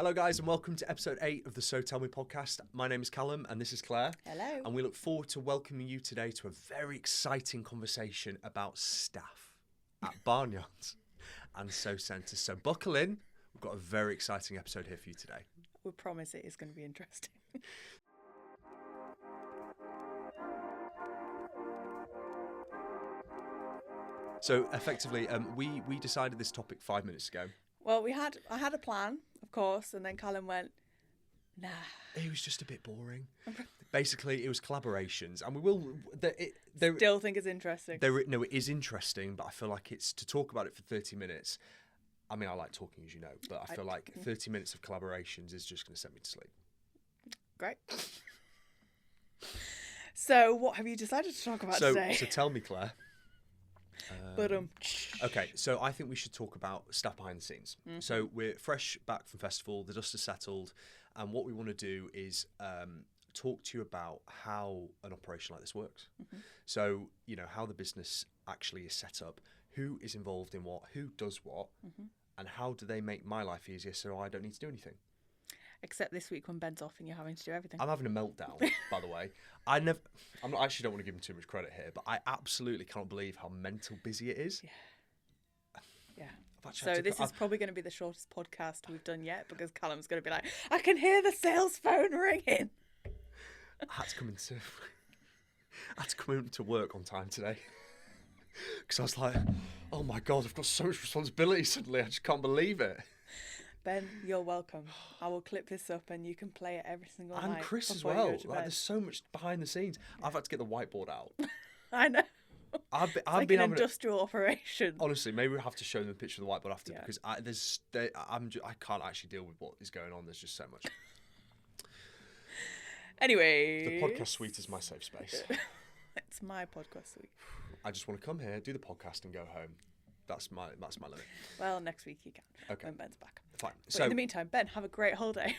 Hello guys and welcome to episode 8 of the So Tell Me podcast. My name is Callum and this is Claire. Hello. And we look forward to welcoming you today to a very exciting conversation about staff at Barnyarns and Sew Centre. So buckle in, we've got a very exciting episode here for you today. We promise it is going to be interesting. So effectively, we decided this topic 5 minutes ago. Well, I had a plan, of course, and then Callum went, nah. It was just a bit boring. Basically, it was collaborations, and we will. Still think it's interesting. No, it is interesting, but I feel like it's to talk about it for 30 minutes. I mean, I like talking, as you know, but I feel like 30 minutes of collaborations is just going to send me to sleep. Great. So, what have you decided to talk about today? So tell me, Claire. Okay, so I think we should talk about stuff behind the scenes. Mm-hmm. So we're fresh back from festival, the dust has settled, and what we want to do is talk to you about how an operation like this works. Mm-hmm. So, you know, how the business actually is set up, who is involved in what, who does what, mm-hmm. and how do they make my life easier so I don't need to do anything. Except this week when Ben's off and you're having to do everything. I'm having a meltdown, by the way. I actually don't want to give him too much credit here, but I absolutely cannot believe how mental busy it is. Yeah. So this is probably going to be the shortest podcast we've done yet because Callum's going to be like, I can hear the sales phone ringing. I had to come into work on time today because I was like, oh my God, I've got so much responsibility suddenly. I just can't believe it. Ben, you're welcome. I will clip this up and you can play it every single night. And Chris as well. Like, there's so much behind the scenes. Yeah. I've had to get the whiteboard out. I know. I've been like an industrial operation. Honestly, maybe we'll have to show them a picture of the whiteboard after because I can't actually deal with what is going on. There's just so much. Anyway. The podcast suite is my safe space. It's my podcast suite. I just want to come here, do the podcast and go home. That's my limit. Well, next week you can. Okay. When Ben's back. Fine. But in the meantime, Ben, have a great holiday.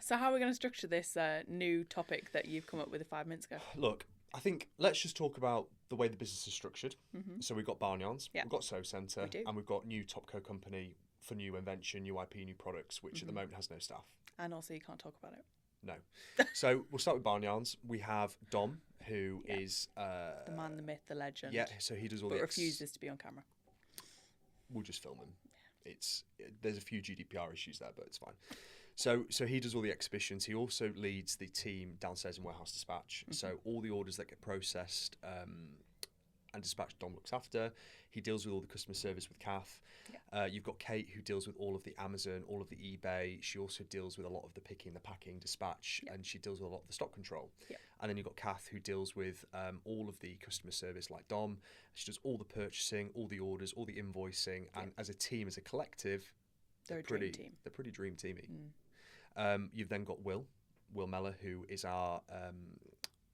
So how are we going to structure this new topic that you've come up with 5 minutes ago? Look, I think let's just talk about the way the business is structured. Mm-hmm. So we've got Barnyarns, we've got Sew Centre, and we've got new Topco company for new invention, new IP, new products, which at the moment has no staff. And also you can't talk about it. No. So we'll start with Barnyarns. We have Dom, who is... the man, the myth, the legend. Yeah, so he does all but refuses to be on camera. We'll just film him. There's a few GDPR issues there, but it's fine. So he does all the exhibitions. He also leads the team downstairs in warehouse dispatch. Mm-hmm. So all the orders that get processed and dispatched, Dom looks after. He deals with all the customer service with Kath. Yeah. You've got Kate, who deals with all of the Amazon, all of the eBay. She also deals with a lot of the picking, the packing, dispatch, and she deals with a lot of the stock control. Yeah. And then you've got Kath, who deals with all of the customer service like Dom. She does all the purchasing, all the orders, all the invoicing. And as a team, as a collective, they're a dream team. They're pretty dream teamy. You've then got Will Mellor, who is our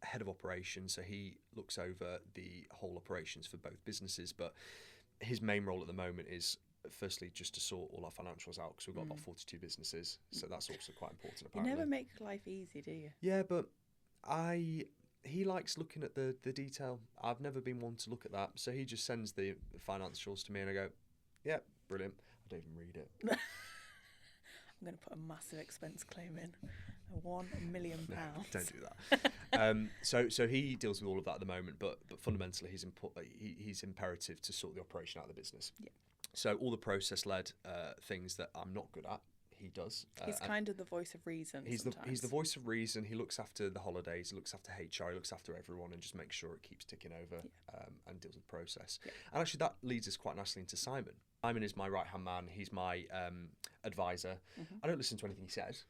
head of operations. So he looks over the whole operations for both businesses. But his main role at the moment is, firstly, just to sort all our financials out because we've got about 42 businesses. So that's also quite important, apparently. You never make life easy, do you? Yeah, but he likes looking at the detail. I've never been one to look at that. So he just sends the financials to me and I go, yeah, brilliant. I don't even read it. I'm going to put a massive expense claim in. £1 million. No, don't do that. So he deals with all of that at the moment, but fundamentally he's imperative to sort the operation out of the business. Yeah. So all the process-led things that I'm not good at, he does. He's kind of the voice of reason. He's the voice of reason. He looks after the holidays. He looks after HR. He looks after everyone and just makes sure it keeps ticking over and deals with the process. Yeah. And actually that leads us quite nicely into Simon. Simon is my right-hand man. He's my advisor. Mm-hmm. I don't listen to anything he says.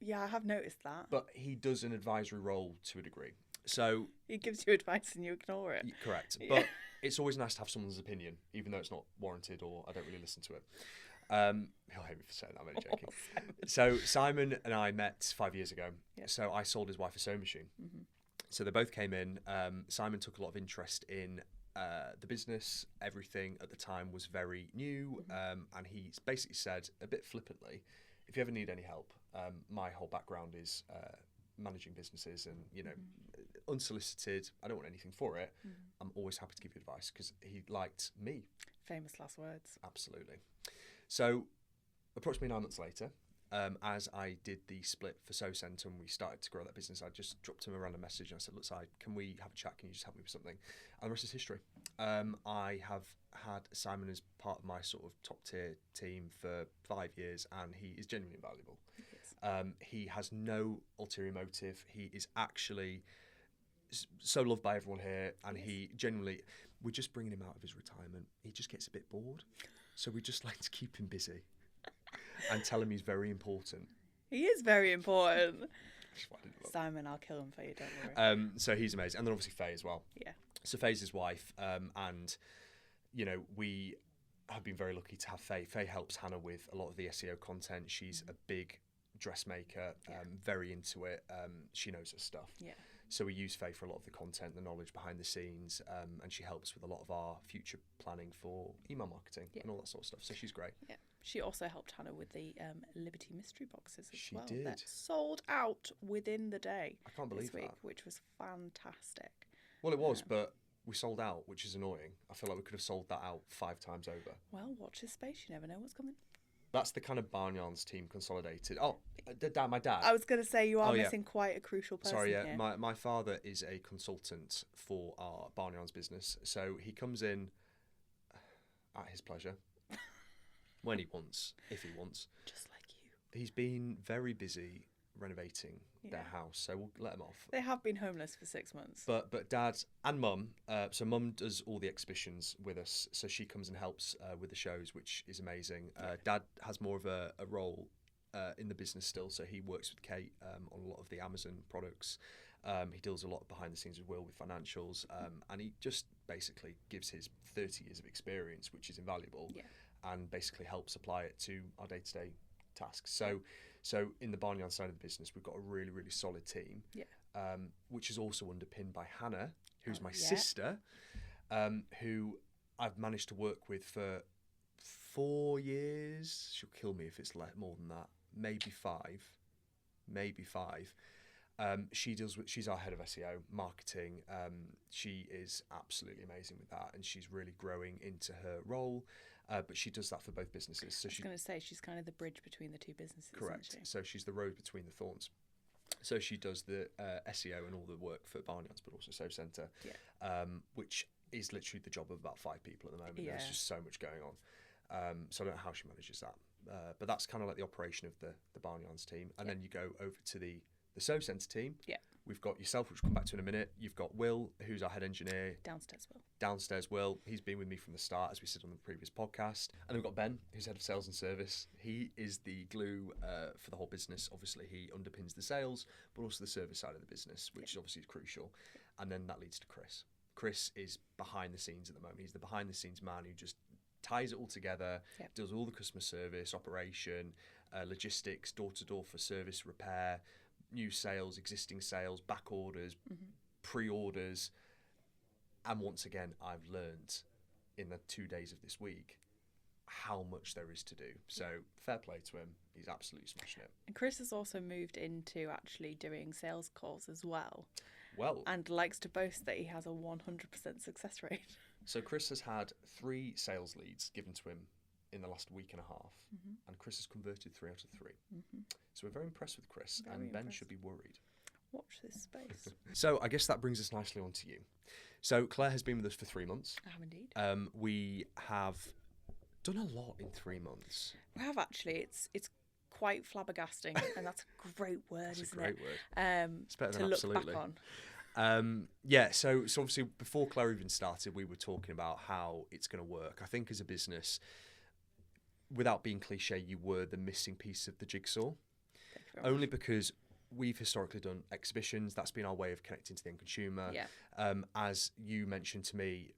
Yeah, I have noticed that. But he does an advisory role to a degree. So he gives you advice and you ignore it. Correct. Yeah. But it's always nice to have someone's opinion, even though it's not warranted or I don't really listen to it. He'll hate me for saying that, I'm only joking. So Simon and I met 5 years ago. Yep. So I sold his wife a sewing machine. Mm-hmm. So they both came in. Simon took a lot of interest in the business. Everything at the time was very new. Mm-hmm. And he basically said, a bit flippantly, if you ever need any help, my whole background is managing businesses and, you know, unsolicited. I don't want anything for it. I'm always happy to give you advice because he liked me. Famous last words. Absolutely. So approximately 9 months later, as I did the split for Sew Centre and we started to grow that business, I just dropped him a random message and I said, look, Si, can we have a chat? Can you just help me with something? And the rest is history. I have had Simon as part of my sort of top tier team for 5 years, and he is genuinely invaluable. He has no ulterior motive. He is actually so loved by everyone here, and he genuinely, we're just bringing him out of his retirement. He just gets a bit bored, so we just like to keep him busy and tell him he's very important. He is very important. Simon, I'll kill him for you, don't worry. So he's amazing. And then obviously Faye as well. Yeah. So Faye's his wife, and, you know, we have been very lucky to have Faye. Faye helps Hannah with a lot of the SEO content. She's a big dressmaker, very into it. She knows her stuff. Yeah. So we use Faye for a lot of the content, the knowledge behind the scenes, and she helps with a lot of our future planning for email marketing and all that sort of stuff. So she's great. Yeah. She also helped Hannah with the Liberty mystery boxes as well. She did. That sold out within the day. I can't believe this week, that. Which was fantastic. Well, it was, but we sold out, which is annoying. I feel like we could have sold that out 5 times over. Well, watch this space. You never know what's coming. That's the kind of Barnyarns team consolidated. Oh, my dad. I was going to say you are missing quite a crucial person. Sorry, yeah. Here. My father is a consultant for our Barnyarns business. So he comes in at his pleasure. When he wants, if he wants. Just like you. He's been very busy renovating their house, so we'll let him off. They have been homeless for 6 months. But Dad and Mum, so Mum does all the exhibitions with us, so she comes and helps with the shows, which is amazing. Dad has more of a role in the business still, so he works with Kate on a lot of the Amazon products. He deals a lot behind the scenes with Will with financials, and he just basically gives his 30 years of experience, which is invaluable. Yeah. And basically helps apply it to our day-to-day tasks. So in the Barnyard side of the business, we've got a really, really solid team, which is also underpinned by Hannah, who's my sister, who I've managed to work with for 4 years. She'll kill me if it's more than that. Maybe five. She's our head of SEO marketing. She is absolutely amazing with that, and she's really growing into her role. But she does that for both businesses. So I was going to say, she's kind of the bridge between the two businesses. Correct. Isn't she? So she's the road between the thorns. So she does the SEO and all the work for Barnyarns, but also Sew Centre, which is literally the job of about 5 people at the moment. There's just so much going on. So I don't know how she manages that. But that's kind of like the operation of the Barnyarns team. And then you go over to the Sew Centre team. Yeah. We've got yourself, which we'll come back to in a minute. You've got Will, who's our head engineer. Downstairs Will. He's been with me from the start, as we said on the previous podcast. And then we've got Ben, who's head of sales and service. He is the glue for the whole business. Obviously, he underpins the sales, but also the service side of the business, which is obviously crucial. And then that leads to Chris. Chris is behind the scenes at the moment. He's the behind the scenes man who just ties it all together, does all the customer service, operation, logistics, door-to-door for service, repair, new sales, existing sales, back orders, pre-orders. And once again, I've learned in the 2 days of this week how much there is to do. So fair play to him. He's absolutely smashing it. And Chris has also moved into actually doing sales calls as well. Well. And likes to boast that he has a 100% success rate. So Chris has had 3 sales leads given to him in the last week and a half, and Chris has converted 3 out of 3. So we're very impressed with Chris, and Ben should be worried. Watch this space. So I guess that brings us nicely on to you. So Claire has been with us for 3 months. I have indeed. We have done a lot in 3 months. We have actually. It's quite flabbergasting, and that's a great word, isn't it? It's a great word. It's better than absolutely. Look back on. So obviously before Claire even started, we were talking about how it's going to work. I think as a business, without being cliche, you were the missing piece of the jigsaw. Only because we've historically done exhibitions. That's been our way of connecting to the end consumer. Yeah. As you mentioned to me,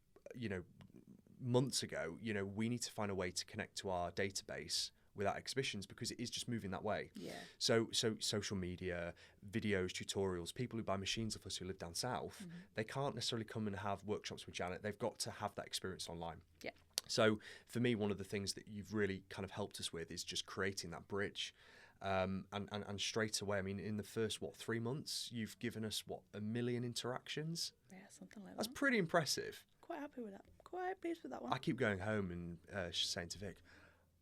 months ago, we need to find a way to connect to our database without exhibitions because it is just moving that way. Yeah. So social media, videos, tutorials, people who buy machines of us who live down south, they can't necessarily come and have workshops with Janet. They've got to have that experience online. Yeah. So for me, one of the things that you've really kind of helped us with is just creating that bridge. And straight away, I mean, in the first, 3 months, you've given us, 1 million interactions? Yeah, something like that. That's pretty impressive. Quite happy with that. Quite pleased with that one. I keep going home and saying to Vic,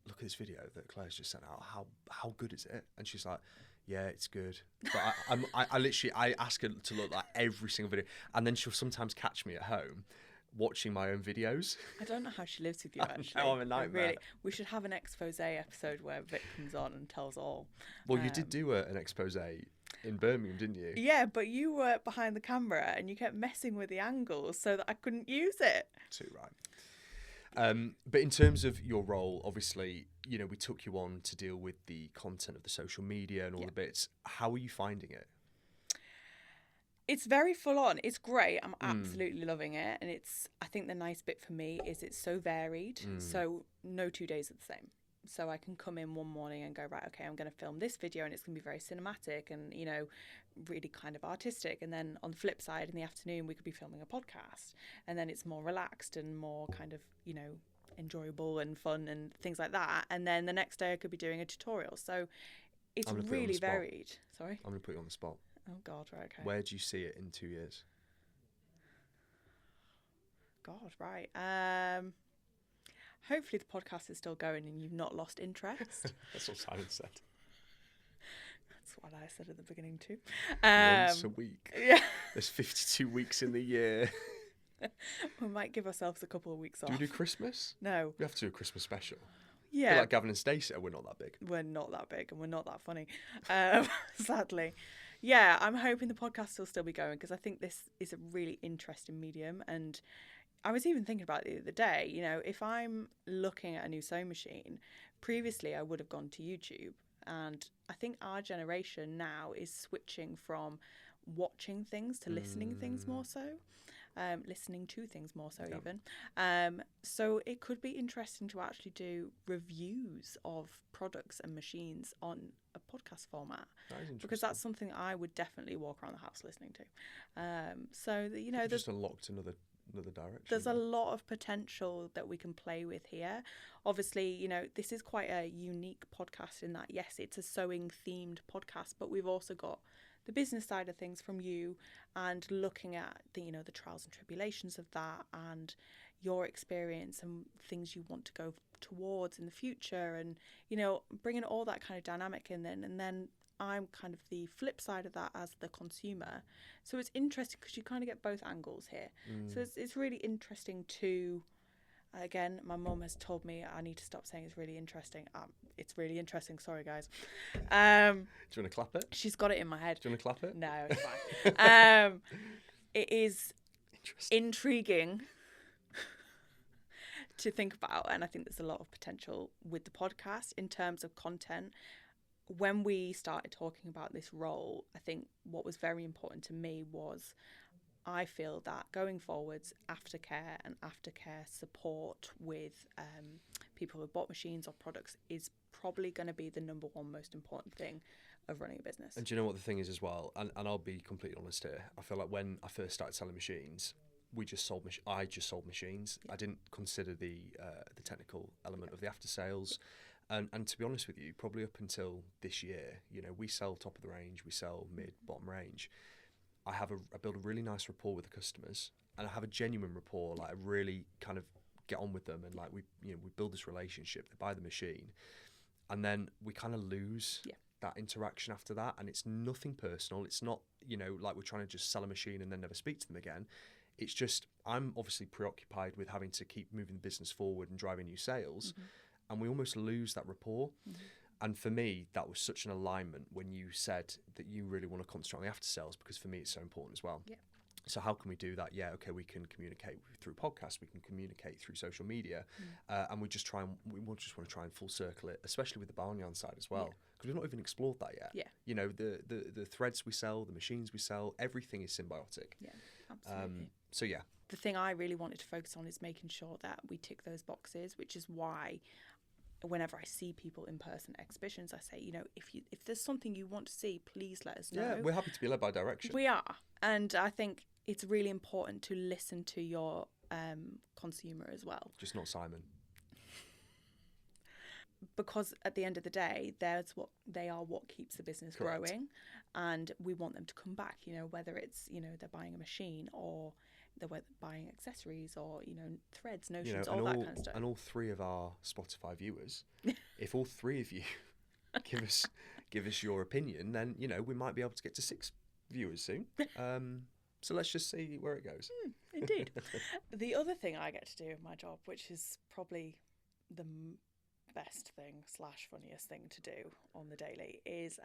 look at this video that Claire's just sent out. How good is it? And she's like, yeah, it's good. But I ask her to look like every single video, and then she'll sometimes catch me at home watching my own videos. I don't know how she lives with you, actually. I'm a nightmare. Really, we should have an expose episode where Vic comes on and tells all. Well, you did do an expose in Birmingham, didn't you? Yeah, but you were behind the camera and you kept messing with the angles so that I couldn't use it. Too right. But in terms of your role, obviously, you know, we took you on to deal with the content of the social media and all the bits. How are you finding it? It's very full on. It's great. I'm absolutely loving it. And I think the nice bit for me is it's so varied. So no 2 days are the same. So I can come in one morning and go, right, okay, I'm going to film this video and it's going to be very cinematic and, you know, really kind of artistic. And then on the flip side, in the afternoon, we could be filming a podcast. And then it's more relaxed and more kind of, you know, enjoyable and fun and things like that. And then the next day I could be doing a tutorial. So it's really varied. Sorry? I'm going to put you on the spot. Oh, God, right, okay. Where do you see it in 2 years? God, right. Hopefully the podcast is still going and you've not lost interest. That's what Simon said. That's what I said at the beginning too. Once a week. Yeah. There's 52 weeks in the year. We might give ourselves a couple of weeks off. Do we do Christmas? No. We have to do a Christmas special. Yeah. Like Gavin and Stacey, we're not that big. We're not that big and we're not that funny, sadly. Yeah, I'm hoping the podcast will still be going because I think this is a really interesting medium. And I was even thinking about it the other day, you know, if I'm looking at a new sewing machine, previously I would have gone to YouTube. And I think our generation now is switching from watching things to listening things more so. Listening to things more so even. So it could be interesting to actually do reviews of products and machines on a podcast format. That is interesting. Because that's something I would definitely walk around the house listening to. So, you know, just unlocked another direction. There's a lot of potential that we can play with here. Obviously, you know, this is quite a unique podcast in that, yes, it's a sewing themed podcast, but we've also got the business side of things from you and looking at the, you know, the trials and tribulations of that and your experience and things you want to go towards in the future and, you know, bringing all that kind of dynamic in then. And then I'm kind of the flip side of that as the consumer. So it's interesting because you kind of get both angles here. So it's really interesting to, again, my mum has told me I need to stop saying it's really interesting. It's really interesting. Sorry, guys. Do you want to clap it? She's got it in my head. Do you want to clap it? No, it's fine. It is intriguing to think about. And I think there's a lot of potential with the podcast in terms of content. When we started talking about this role, I think what was very important to me was I feel that going forwards, aftercare and aftercare support with people who bought machines or products is probably going to be the number one most important thing of running a business. And do you know what the thing is as well? And I'll be completely honest here. I feel like when I first started selling machines, I just sold machines. Yeah. I didn't consider the technical element of the after sales. And to be honest with you, probably up until this year, you know, we sell top of the range, we sell mid, bottom range. I build a really nice rapport with the customers, and I have a genuine rapport. Like I really kind of get on with them, and like we build this relationship. They buy the machine, and then we kind of lose that interaction after that. And it's nothing personal. It's not, you know, like we're trying to just sell a machine and then never speak to them again. It's just I'm obviously preoccupied with having to keep moving the business forward and driving new sales, and we almost lose that rapport. And for me, that was such an alignment when you said that you really want to concentrate on the after sales, because for me, it's so important as well. Yeah. So how can we do that? Yeah, okay, we can communicate through podcasts, we can communicate through social media, and we just want to try and full circle it, especially with the Barnyarns side as well, because we've not even explored that yet. Yeah. You know, the threads we sell, the machines we sell, everything is symbiotic. Yeah, absolutely. So yeah. The thing I really wanted to focus on is making sure that we tick those boxes, which is why whenever I see people in person exhibitions, I say, you know, if there's something you want to see, please let us know. Yeah, we're happy to be led by direction. We are. And I think it's really important to listen to your consumer as well. Just not Simon. Because at the end of the day, they are what keeps the business growing, and we want them to come back, you know, whether it's, you know, they're buying a machine or they were buying accessories or, threads, You know, notions, and all that all kind of stuff. and all three of our Spotify viewers, if all three of you give us your opinion, then we might be able to get to 6 viewers soon. So let's just see where it goes. Indeed. The other thing I get to do in my job, which is probably the best thing / funniest thing to do on the daily, is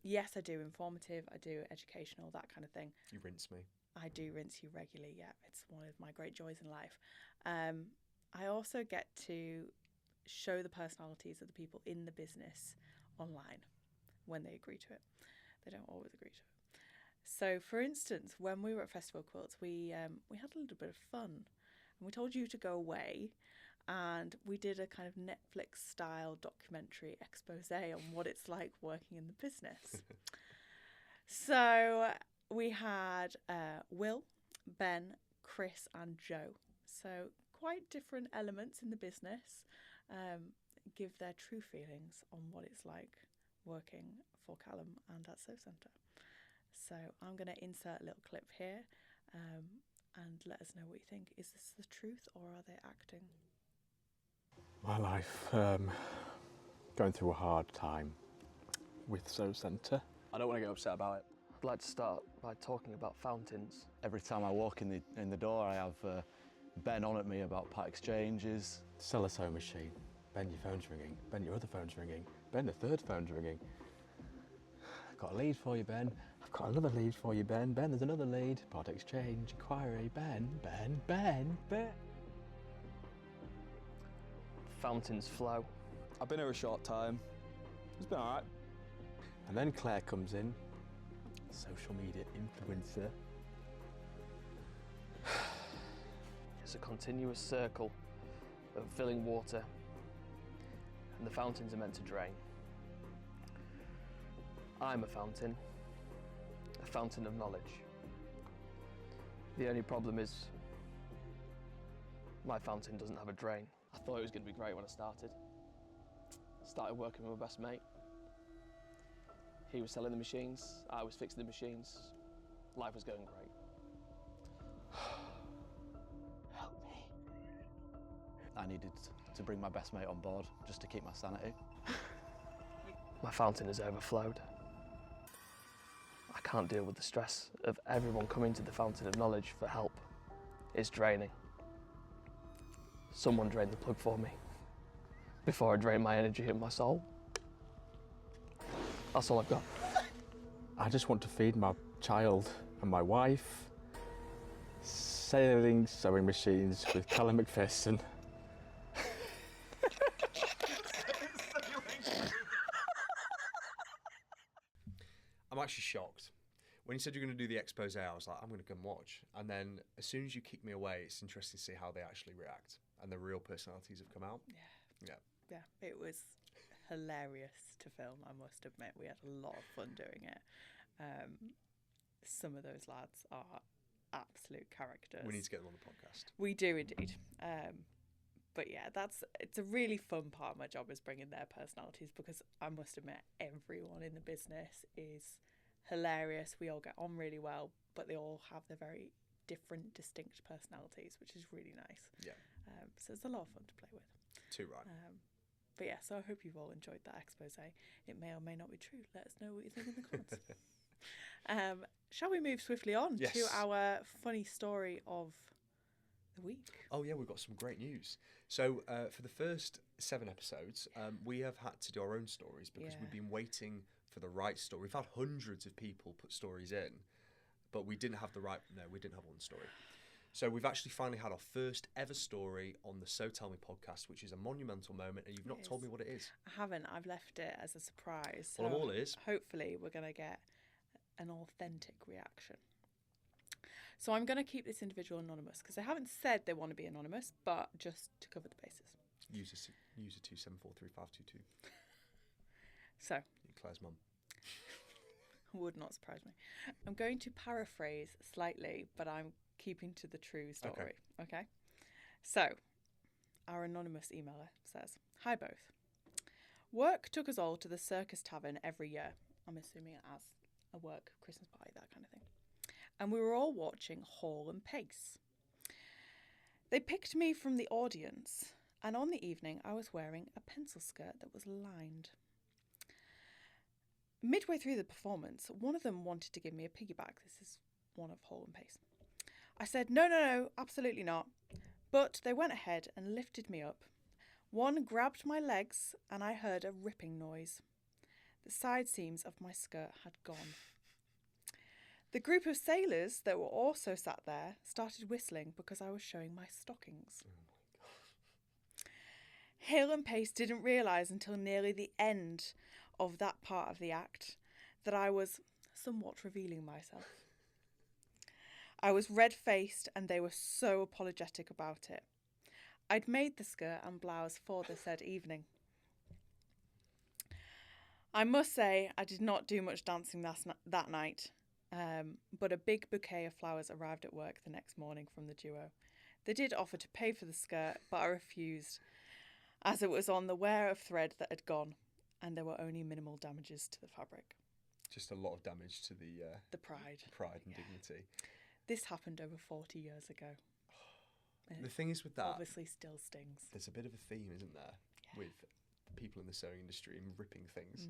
yes, I do informative, I do educational, that kind of thing. You rinse me. I do rinse you regularly, yeah. It's one of my great joys in life. I also get to show the personalities of the people in the business online when they agree to it. They don't always agree to it. So, for instance, when we were at Festival Quilts, we had a little bit of fun. And we told you to go away, and we did a kind of Netflix-style documentary expose on what it's like working in the business. So we had Will, Ben, Chris and Joe. So quite different elements in the business give their true feelings on what it's like working for Callum and at Sew Centre. So I'm going to insert a little clip here and let us know what you think. Is this the truth or are they acting? My life, going through a hard time with Sew Centre. I don't want to get upset about it. I'd like to start by talking about fountains. Every time I walk in the door, I have Ben on at me about part exchanges. Sell a sewing machine. Ben, your phone's ringing. Ben, your other phone's ringing. Ben, the third phone's ringing. I've got a lead for you, Ben. I've got another lead for you, Ben. Ben, there's another lead. Part exchange, inquiry. Ben. Fountains flow. I've been here a short time. It's been all right. And then Claire comes in, social media influencer. It's a continuous circle of filling water, and the fountains are meant to drain. I'm a fountain of knowledge. The only problem is my fountain doesn't have a drain. I thought it was going to be great when I started. Started working with my best mate. He was selling the machines, I was fixing the machines. Life was going great. Help me. I needed to bring my best mate on board just to keep my sanity. My fountain has overflowed. I can't deal with the stress of everyone coming to the fountain of knowledge for help. It's draining. Someone drain the plug for me before I drain my energy and my soul. That's all I've got. I just want to feed my child and my wife. Sailing sewing machines with Callum McPherson. I'm actually shocked. When you said you're going to do the expose, I was like, I'm going to come watch. And then as soon as you kick me away, it's interesting to see how they actually react. And the real personalities have come out. Yeah, it was hilarious to film, I must admit. We had a lot of fun doing it. Some of those lads are absolute characters. We need to get them on the podcast. We do indeed. But yeah, it's a really fun part of my job is bringing their personalities, because I must admit everyone in the business is hilarious. We all get on really well, but they all have their very different, distinct personalities, which is really nice. Yeah. So it's a lot of fun to play with. Too right. But yeah, so I hope you've all enjoyed that expose. It may or may not be true. Let us know what you think in the comments. Shall we move swiftly on to our funny story of the week? Oh yeah, we've got some great news. So for the first 7 episodes, we have had to do our own stories because we've been waiting for the right story. We've had hundreds of people put stories in, but we didn't have we didn't have one story. So we've actually finally had our first ever story on the So Tell Me podcast, which is a monumental moment, and you've not told me what it is. I haven't. I've left it as a surprise. So well, I'm all ears. Hopefully we're going to get an authentic reaction. So I'm going to keep this individual anonymous because they haven't said they want to be anonymous, but just to cover the bases. User 2743522. So. Claire's mum. Would not surprise me. I'm going to paraphrase slightly, but I'm keeping to the true story. Okay? So, our anonymous emailer says, "Hi both. Work took us all to the Circus Tavern every year." I'm assuming as a work Christmas party, that kind of thing. and we were all watching Hall and Pace. They picked me from the audience, and on the evening I was wearing a pencil skirt that was lined. Midway through the performance, one of them wanted to give me a piggyback. This is one of Hall and Pace. I said, no, absolutely not. But they went ahead and lifted me up. One grabbed my legs and I heard a ripping noise. The side seams of my skirt had gone. The group of sailors that were also sat there started whistling because I was showing my stockings. Hill and Pace didn't realise until nearly the end of that part of the act that I was somewhat revealing myself. I was red-faced and they were so apologetic about it. I'd made the skirt and blouse for the said evening. I must say I did not do much dancing that night, but a big bouquet of flowers arrived at work the next morning from the duo. They did offer to pay for the skirt, but I refused, as it was on the wear of thread that had gone, and there were only minimal damages to the fabric. Just a lot of damage to the pride. Pride and dignity. This happened over 40 years ago. The thing is with that, obviously still stings. there's a bit of a theme, isn't there, with people in the sewing industry and ripping things.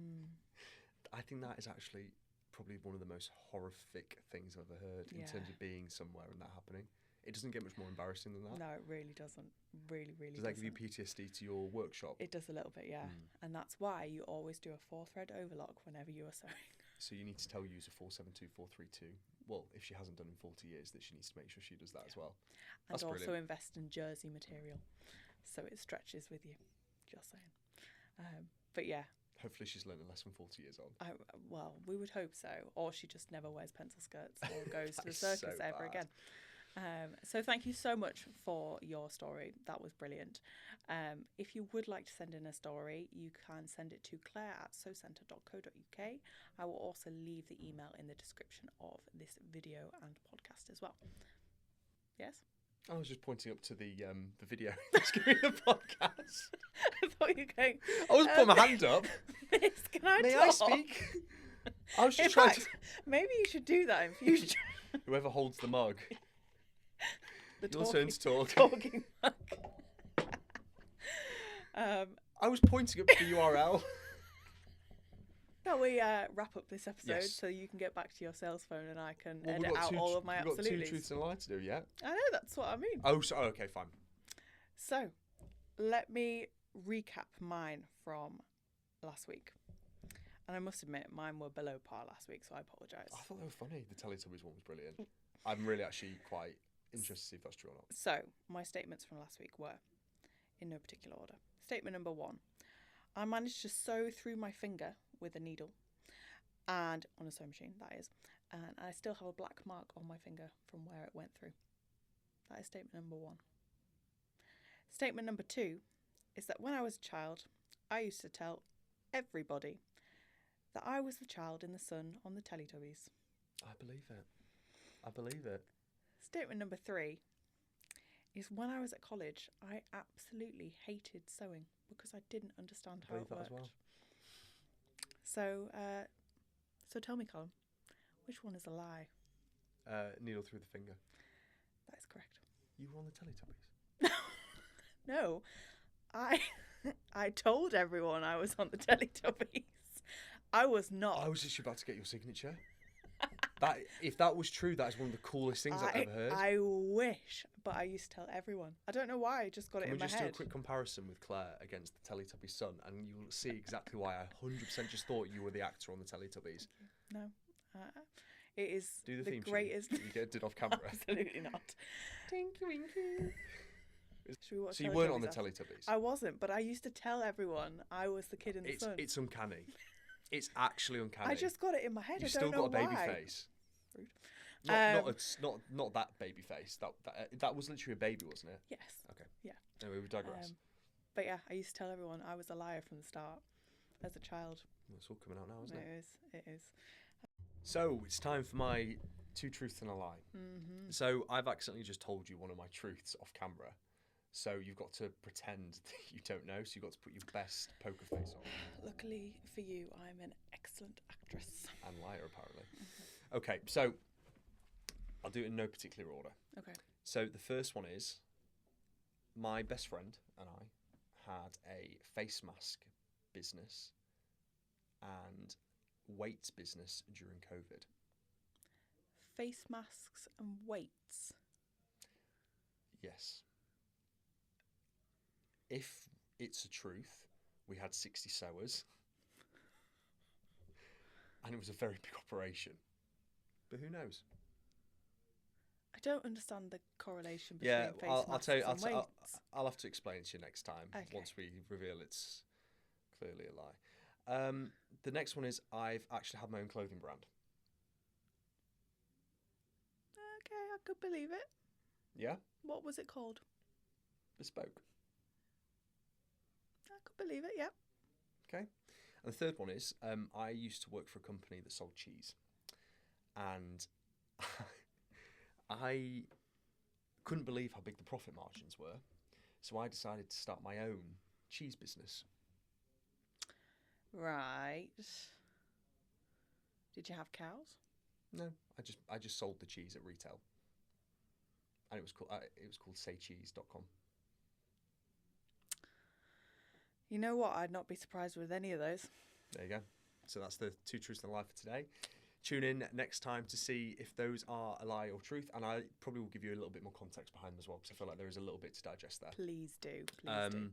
I think that is actually probably one of the most horrific things I've ever heard in terms of being somewhere and that happening. It doesn't get much more embarrassing than that. No, it really doesn't. Really Does that give you PTSD to your workshop? It does a little bit, yeah. And that's why you always do a 4-thread overlock whenever you are sewing. So you need to tell user 472432, well, if she hasn't done in 40 years, that she needs to make sure she does that as well. And That's also brilliant. invest in jersey material so it stretches with you. Just saying. But yeah. Hopefully she's learned a lesson 40 years on. Well, we would hope so. Or she just never wears pencil skirts or goes to the is circus so ever bad. again. So thank you so much for your story. That was brilliant. If you would like to send in a story, you can send it to claire@sewcentre.co.uk. I will also leave the email in the description of this video and podcast as well. Yes? I was just pointing up to the video that's giving the podcast. I thought you were going... I was putting my hand up. Miss, can I May talk? I speak? I was In just trying fact, maybe you should do that in future. to... Whoever holds the mug. The Your turn to talk. Talking mug. I was pointing up to the URL. Shall we wrap up this episode Yes. so you can get back to your sales phone and I can Well, we've edit got out all of my we've got 2 absolutes? truths and a lie to do, yeah? I know, that's what I mean. Oh, okay, fine. So, let me recap mine from last week. And I must admit, mine were below par last week, so I apologise. I thought they were funny. The Teletubbies one was brilliant. I'm really actually quite interested to see if that's true or not. So, my statements from last week were, in no particular order. Statement number 1. I managed to sew through my finger with a needle, and on a sewing machine, that is, and I still have a black mark on my finger from where it went through. That is statement number 1. Statement number 2 is that when I was a child, I used to tell everybody that I was the child in the sun on the Teletubbies. I believe it. I believe it. Statement number 3 is when I was at college, I absolutely hated sewing because I didn't understand how Believe it that worked. as well. So tell me, Callum, which one is a lie? Needle through the finger. That is correct. You were on the Teletubbies. No, I told everyone I was on the Teletubbies. I was not. I was just about to get your signature. If that was true, that is one of the coolest things I've ever heard. I wish, but I used to tell everyone. I don't know why. I just got it Can in we my just do head. a quick comparison with Claire against the Teletubbies son, and you'll see exactly why I 100% just thought you were the actor on the Teletubbies. No, it is Do the the theme greatest. tune. You did off camera. Absolutely not. Tinky Winky. Should we watch So you weren't on the Teletubbies after? Teletubbies. I wasn't, but I used to tell everyone I was the kid in the sun. It's uncanny. It's actually uncanny. I just got it in my head. You've I still don't know got a baby why. face. Rude. Not that baby face. That was literally a baby, wasn't it? Yes. Okay. Yeah. Anyway, we digress. But yeah, I used to tell everyone I was a liar from the start as a child. It's all coming out now, isn't it? It is. So it's time for my 2 truths and a lie. Mm-hmm. So I've accidentally just told you one of my truths off camera. So you've got to pretend that you don't know. So you've got to put your best poker face on. Luckily for you, I'm an excellent actress. And liar, apparently. Okay, so I'll do it in no particular order. Okay. So the first one is, my best friend and I had a face mask business and weights business during COVID. Face masks and weights. Yes. If it's a truth, we had 60 sewers. And it was a very big operation. But who knows? I don't understand the correlation between Yeah, face I'll masks tell you. and weights. I'll have to explain it to you next time. Okay. Once we reveal it's clearly a lie. The next one is, I've actually had my own clothing brand. Okay, I could believe it. Yeah, What was it called? bespoke. I could believe it, yeah. Okay. And the third one is, I used to work for a company that sold cheese, and I couldn't believe how big the profit margins were, so I decided to start my own cheese business. Right. Did you have cows? No, I just sold the cheese at retail, and it was called saycheese.com. You know what? I'd not be surprised with any of those. There you go. So that's the 2 truths and a lie for today. Tune in next time to see if those are a lie or truth, and I probably will give you a little bit more context behind them as well, because I feel like there is a little bit to digest there. Please do. Please do.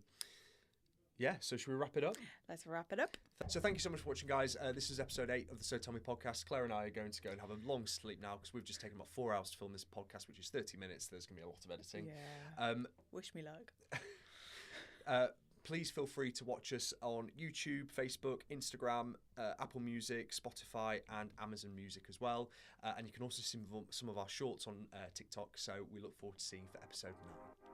Yeah, so should we wrap it up? Let's wrap it up. So thank you so much for watching, guys. This is episode 8 of the So Tell Me podcast. Claire and I are going to go and have a long sleep now, because we've just taken about 4 hours to film this podcast, which is 30 minutes. There's going to be a lot of editing. Yeah. Wish me luck. Please feel free to watch us on YouTube, Facebook, Instagram, Apple Music, Spotify, and Amazon Music as well. And you can also see some of our shorts on TikTok. So we look forward to seeing you for episode 9.